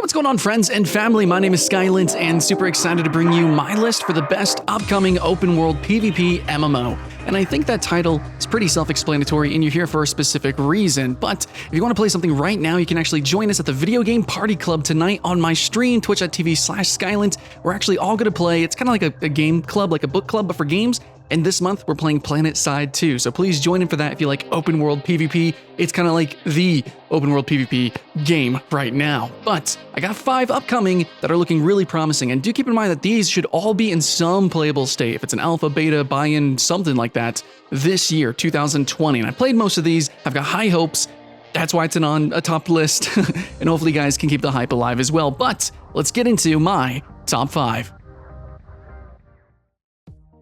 What's going on, friends and family? My name is Skylent, and super excited to bring you my list for the best upcoming open world PvP MMO. And I think that title is pretty self-explanatory, and you're here for a specific reason. But if you want to play something right now, you can actually join us at the Video Game Party Club tonight on my stream, twitch.tv/Skylent. We're actually all going to play. It's kind of like a game club, like a book club, but for games. And this month, we're playing Planet Side 2, so please join in for that if you like open world PvP. It's kind of like the open world PvP game right now. But I got 5 upcoming that are looking really promising, and do keep in mind that these should all be in some playable state. If it's an alpha, beta, buy-in, something like that, this year, 2020. And I played most of these. I've got high hopes. That's why it's on a top list, and hopefully you guys can keep the hype alive as well. But let's get into my top 5.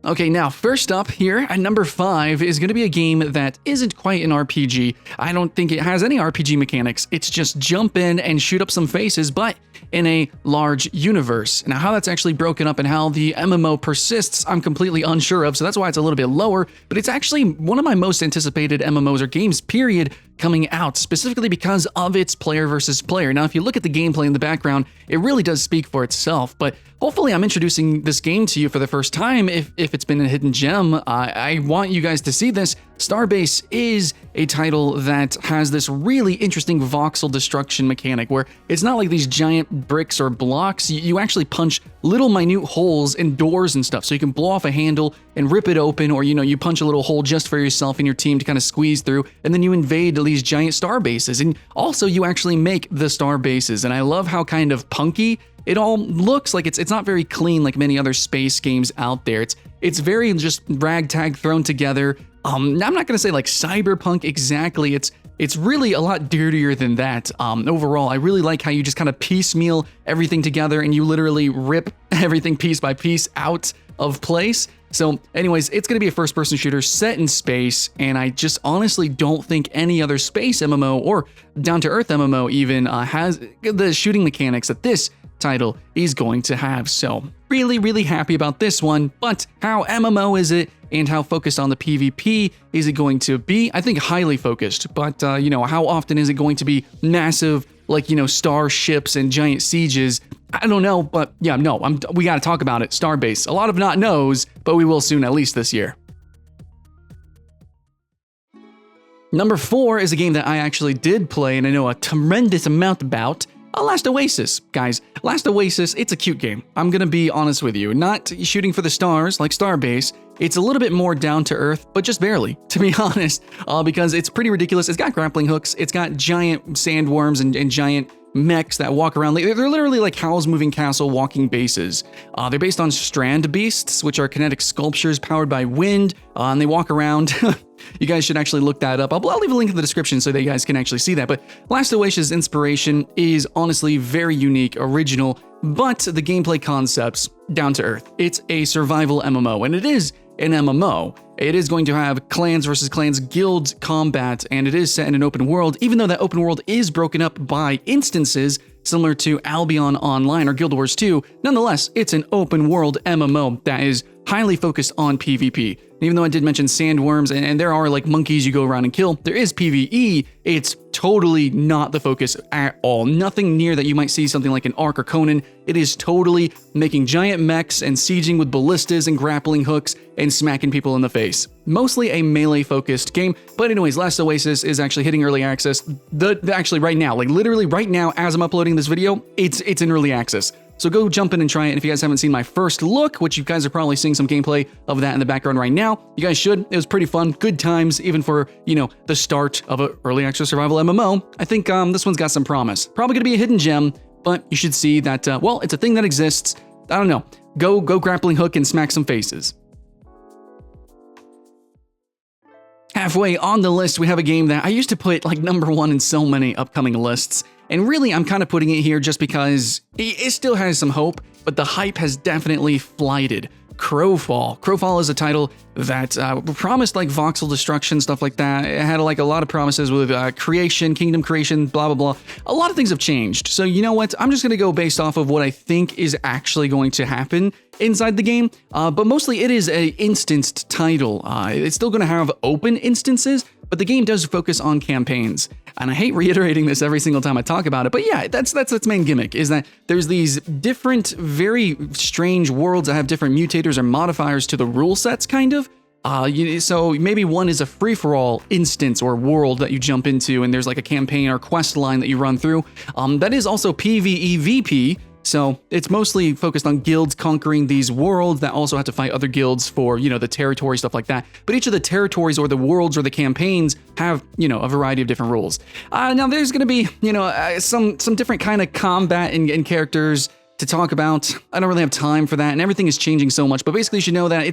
Okay, now first up here at number 5 is going to be a game that isn't quite an RPG. I don't think it has any RPG mechanics. It's just jump in and shoot up some faces, but in a large universe. Now, how that's actually broken up and how the MMO persists, I'm completely unsure of, so that's why it's a little bit lower, but it's actually one of my most anticipated MMOs or games, period, coming out, specifically because of its player versus player. Now, if you look at the gameplay in the background, it really does speak for itself, but hopefully I'm introducing this game to you for the first time. If it's been a hidden gem, I want you guys to see this. Starbase is a title that has this really interesting voxel destruction mechanic where it's not like these giant bricks or blocks. You actually punch little minute holes in doors and stuff. So you can blow off a handle and rip it open, or you punch a little hole just for yourself and your team to kind of squeeze through, and then you invade these giant star bases. And also you actually make the star bases. And I love how kind of punky it all looks. Like it's not very clean like many other space games out there. It's very just ragtag thrown together. I'm not going to say like cyberpunk exactly. It's really a lot dirtier than that. Overall, I really like how you just kind of piecemeal everything together and you literally rip everything piece by piece out of place. So anyways, it's going to be a first-person shooter set in space, and I just honestly don't think any other space MMO or down-to-earth MMO even has the shooting mechanics that this title is going to have. So really happy about this one. But how MMO is it, and how focused on the PvP is it going to be? I think highly focused, but how often is it going to be massive, like starships and giant sieges? I don't know, but yeah, no, we got to talk about it. Starbase. A lot of not knows, but we will soon, at least this year. Number 4 is a game that I actually did play and I know a tremendous amount about. Last Oasis, guys. Last Oasis, it's a cute game. I'm gonna be honest with you. Not shooting for the stars like Starbase. It's a little bit more down to earth, but just barely, to be honest, because it's pretty ridiculous. It's got grappling hooks. It's got giant sandworms and giant mechs that walk around. They're literally like Howl's Moving Castle walking bases. They're based on strand beasts, which are kinetic sculptures powered by wind, and they walk around. You guys should actually look that up. I'll leave a link in the description so that you guys can actually see that. But Last Oasis' inspiration is honestly very unique, original, but the gameplay concepts down to earth. It's a survival MMO, and it is an MMO. It is going to have clans versus clans, guild combat, and it is set in an open world, even though that open world is broken up by instances similar to Albion Online or Guild Wars 2. Nonetheless, it's an open world MMO that is highly focused on PvP. Even though I did mention sandworms and there are like monkeys you go around and kill, there is PvE. It's totally not the focus at all. Nothing near that you might see something like an Ark or Conan. It is totally making giant mechs and sieging with ballistas and grappling hooks and smacking people in the face. Mostly a melee-focused game, but anyways, Last Oasis is actually hitting early access. Actually right now, like literally right now as I'm uploading this video, it's in early access. So go jump in and try it. And if you guys haven't seen my first look, which you guys are probably seeing some gameplay of that in the background right now, you guys should. It was pretty fun, good times, even for, the start of an early access survival MMO. I think this one's got some promise. Probably gonna be a hidden gem, but you should see that, it's a thing that exists. I don't know. Go grappling hook and smack some faces. Halfway on the list, we have a game that I used to put like number 1 in so many upcoming lists. And really, I'm kind of putting it here just because it still has some hope, but the hype has definitely flighted. Crowfall. Crowfall is a title that promised like voxel destruction, stuff like that. It had like a lot of promises with creation, kingdom creation, blah, blah, blah. A lot of things have changed. So you know what? I'm just going to go based off of what I think is actually going to happen inside the game. But mostly it is a instanced title. It's still going to have open instances, but the game does focus on campaigns. And I hate reiterating this every single time I talk about it, but yeah, that's its main gimmick, is that there's these different, very strange worlds that have different mutators or modifiers to the rule sets, kind of. So maybe one is a free-for-all instance or world that you jump into, and there's like a campaign or quest line that you run through. That is also PvEVP, so it's mostly focused on guilds conquering these worlds that also have to fight other guilds for, the territory, stuff like that. But each of the territories or the worlds or the campaigns have, a variety of different rules. Now there's going to be, some different kind of combat and characters to talk about. I don't really have time for that, and everything is changing so much, but basically you should know that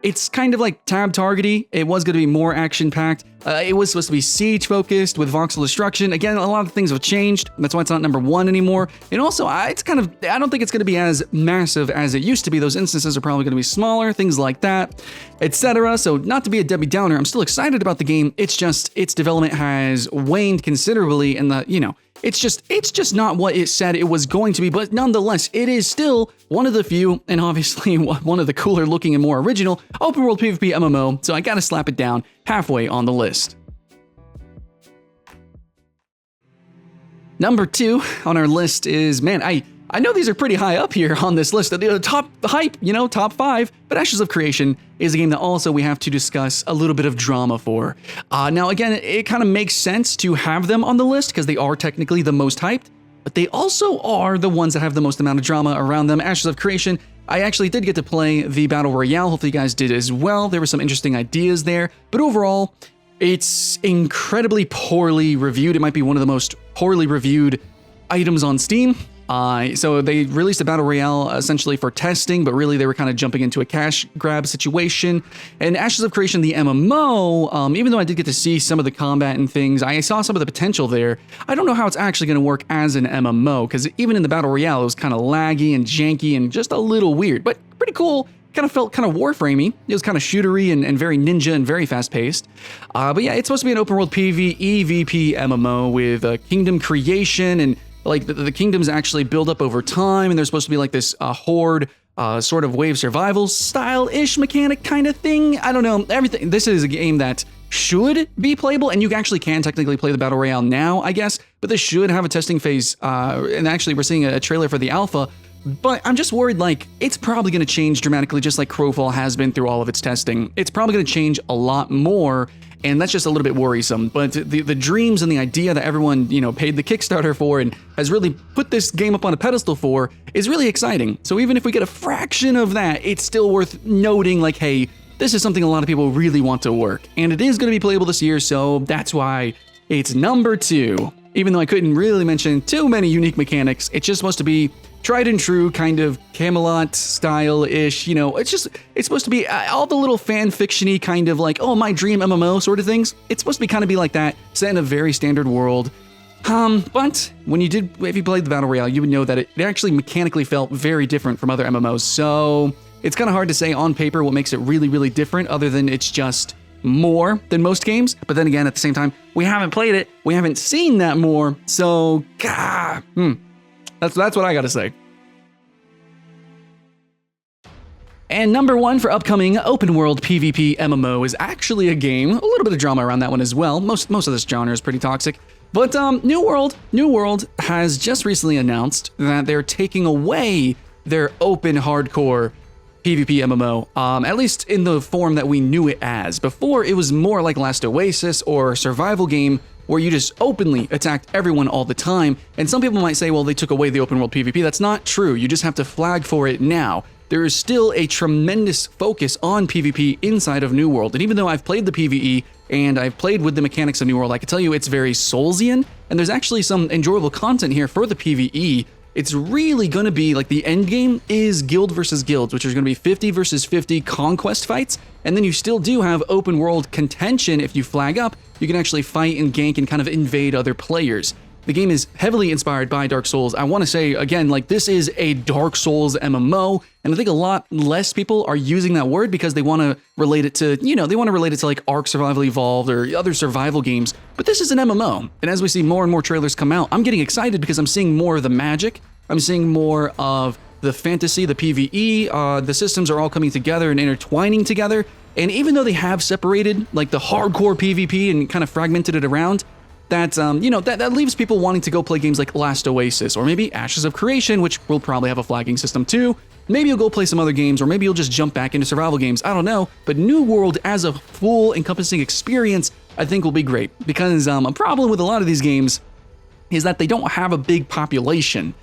it's kind of like tab targety. It was going to be more action-packed. It was supposed to be siege-focused with voxel destruction. Again, a lot of things have changed. That's why it's not number 1 anymore. And also, I don't think it's going to be as massive as it used to be. Those instances are probably going to be smaller, things like that, etc. So not to be a Debbie Downer, I'm still excited about the game. It's just its development has waned considerably, and it's just not what it said it was going to be, but nonetheless, it is still one of the few, and obviously one of the cooler looking and more original, open world PvP MMO, so I gotta slap it down halfway on the list. Number 2 on our list is, man, I know these are pretty high up here on this list. The top hype, top 5, but Ashes of Creation is a game that also we have to discuss a little bit of drama for. Now, again, it kind of makes sense to have them on the list because they are technically the most hyped, but they also are the ones that have the most amount of drama around them. Ashes of Creation, I actually did get to play the Battle Royale. Hopefully you guys did as well. There were some interesting ideas there, but overall, it's incredibly poorly reviewed. It might be one of the most poorly reviewed items on Steam. So they released a Battle Royale essentially for testing, but really they were kind of jumping into a cash grab situation. And Ashes of Creation, the MMO, even though I did get to see some of the combat and things, I saw some of the potential there. I don't know how it's actually going to work as an MMO, because even in the Battle Royale, it was kind of laggy and janky and just a little weird, but pretty cool. Kind of felt kind of Warframey. It was kind of shootery and very ninja and very fast-paced. But yeah, it's supposed to be an open world PvEVP MMO with kingdom creation, and like the kingdoms actually build up over time, and there's supposed to be like this horde sort of wave survival style-ish mechanic kind of thing. I don't know, everything. This is a game that should be playable, and you actually can technically play the Battle Royale now, I guess, but this should have a testing phase, and actually we're seeing a trailer for the alpha. But I'm just worried, like, it's probably going to change dramatically, just like Crowfall has been through all of its testing. It's probably going to change a lot more, and that's just a little bit worrisome. But the dreams and the idea that everyone, paid the Kickstarter for and has really put this game up on a pedestal for is really exciting. So even if we get a fraction of that, it's still worth noting, like, hey, this is something a lot of people really want to work. And it is going to be playable this year, so that's why it's number 2. Even though I couldn't really mention too many unique mechanics, it's just supposed to be tried and true, kind of Camelot style-ish, it's supposed to be all the little fan fiction-y kind of like, oh, my dream MMO sort of things. It's supposed to be kind of be like that, set in a very standard world. But if you played the Battle Royale, you would know that it actually mechanically felt very different from other MMOs. So it's kind of hard to say on paper what makes it really, really different, other than it's just more than most games. But then again, at the same time, we haven't played it, we haven't seen that more, so That's what I gotta say. And number 1 for upcoming open world PvP MMO is actually a game. A little bit of drama around that one as well. Most of this genre is pretty toxic. But New World has just recently announced that they're taking away their open hardcore PvP MMO, at least in the form that we knew it as. Before, it was more like Last Oasis or a survival game where you just openly attacked everyone all the time. And some people might say, well, they took away the open world PvP. That's not true. You just have to flag for it now. There is still a tremendous focus on PvP inside of New World. And even though I've played the PvE and I've played with the mechanics of New World, I can tell you it's very Soulsian, and there's actually some enjoyable content here for the PvE. It's really going to be like the end game is guild versus guilds, which is going to be 50 versus 50 conquest fights. And then you still do have open world contention. If you flag up, you can actually fight and gank and kind of invade other players. The game is heavily inspired by Dark Souls. I want to say, again, like, this is a Dark Souls MMO, and I think a lot less people are using that word because they want to relate it to, like Ark Survival Evolved or other survival games, but this is an MMO. And as we see more and more trailers come out, I'm getting excited because I'm seeing more of the magic, I'm seeing more of the fantasy, the PvE, the systems are all coming together and intertwining together. And even though they have separated like the hardcore PvP and kind of fragmented it around, that that leaves people wanting to go play games like Last Oasis or maybe Ashes of Creation, which will probably have a flagging system too. Maybe you'll go play some other games, or maybe you'll just jump back into survival games. I don't know. But New World as a full encompassing experience, I think will be great, because a problem with a lot of these games is that they don't have a big population.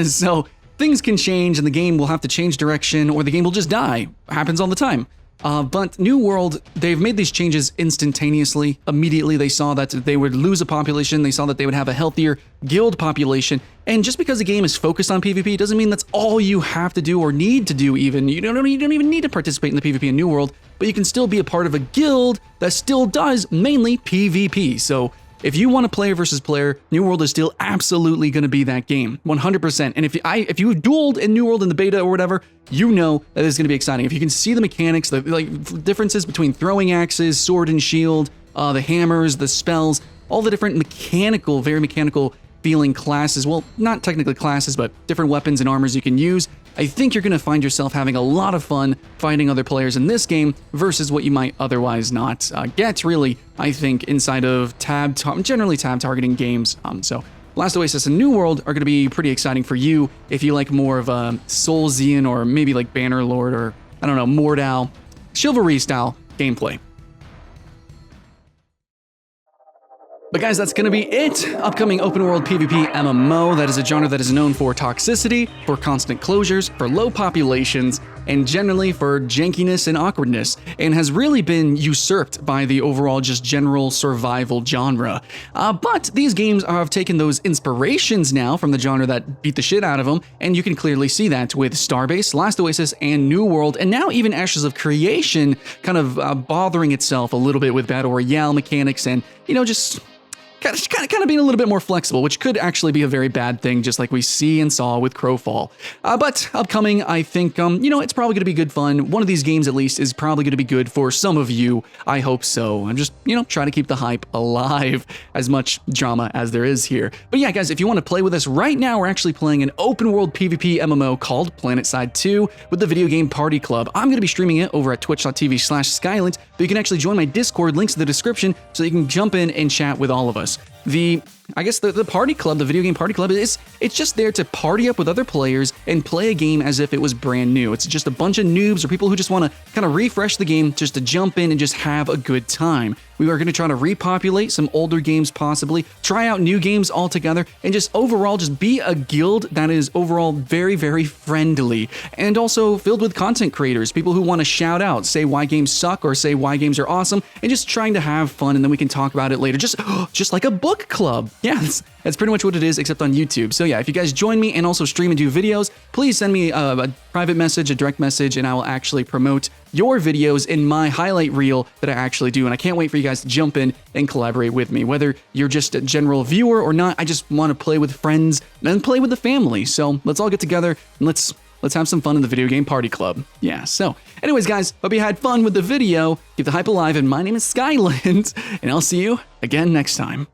So things can change and the game will have to change direction, or the game will just die. Happens all the time. But New World, they've made these changes instantaneously. Immediately, they saw that they would lose a population. They saw that they would have a healthier guild population. And just because the game is focused on PvP doesn't mean that's all you have to do or need to do even. You don't even need to participate in the PvP in New World, but you can still be a part of a guild that still does mainly PvP. So if you want to player versus player, New World is still absolutely going to be that game, 100%. And if you dueled in New World in the beta or whatever, you know that it's going to be exciting. If you can see the mechanics, the differences between throwing axes, sword and shield, the hammers, the spells, all the different mechanical, very mechanical feeling classes. Well, not technically classes, but different weapons and armors you can use. I think you're going to find yourself having a lot of fun fighting other players in this game versus what you might otherwise not get, really, I think, inside of generally tab targeting games. So Last Oasis and New World are going to be pretty exciting for you if you like more of a Soulsian or maybe like Bannerlord or, I don't know, Mordau, Chivalry style gameplay. But guys, that's going to be it. Upcoming open world PvP MMO, that is a genre that is known for toxicity, for constant closures, for low populations, and generally for jankiness and awkwardness, and has really been usurped by the overall just general survival genre. But these games have taken those inspirations now from the genre that beat the shit out of them, and you can clearly see that with Starbase, Last Oasis, and New World, and now even Ashes of Creation kind of bothering itself a little bit with Battle Royale mechanics and, just kind of being a little bit more flexible, which could actually be a very bad thing, just like we see and saw with Crowfall. But upcoming, I think, it's probably going to be good fun. One of these games, at least, is probably going to be good for some of you. I hope so. I'm just, trying to keep the hype alive, as much drama as there is here. But yeah, guys, if you want to play with us right now, we're actually playing an open world PvP MMO called PlanetSide 2 with the Video Game Party Club. I'm going to be streaming it over at twitch.tv/Skylent, but you can actually join my Discord, links in the description, so you can jump in and chat with all of us. The party club, the video game party club, it's just there to party up with other players and play a game as if it was brand new. It's just a bunch of noobs or people who just want to kind of refresh the game, just to jump in and just have a good time. We are going to try to repopulate some older games possibly, try out new games altogether, and just overall just be a guild that is overall very, very friendly and also filled with content creators, people who want to shout out, say why games suck or say why games are awesome, and just trying to have fun, and then we can talk about it later, just like a book club. Yeah, that's pretty much what it is, except on YouTube. So yeah, if you guys join me and also stream and do videos, please send me a private message, a direct message, and I will actually promote your videos in my highlight reel that I actually do. And I can't wait for you guys to jump in and collaborate with me. Whether you're just a general viewer or not, I just want to play with friends and play with the family. So let's all get together and let's have some fun in the Video Game Party Club. Yeah, so anyways, guys, hope you had fun with the video. Keep the hype alive, and my name is Skylent, and I'll see you again next time.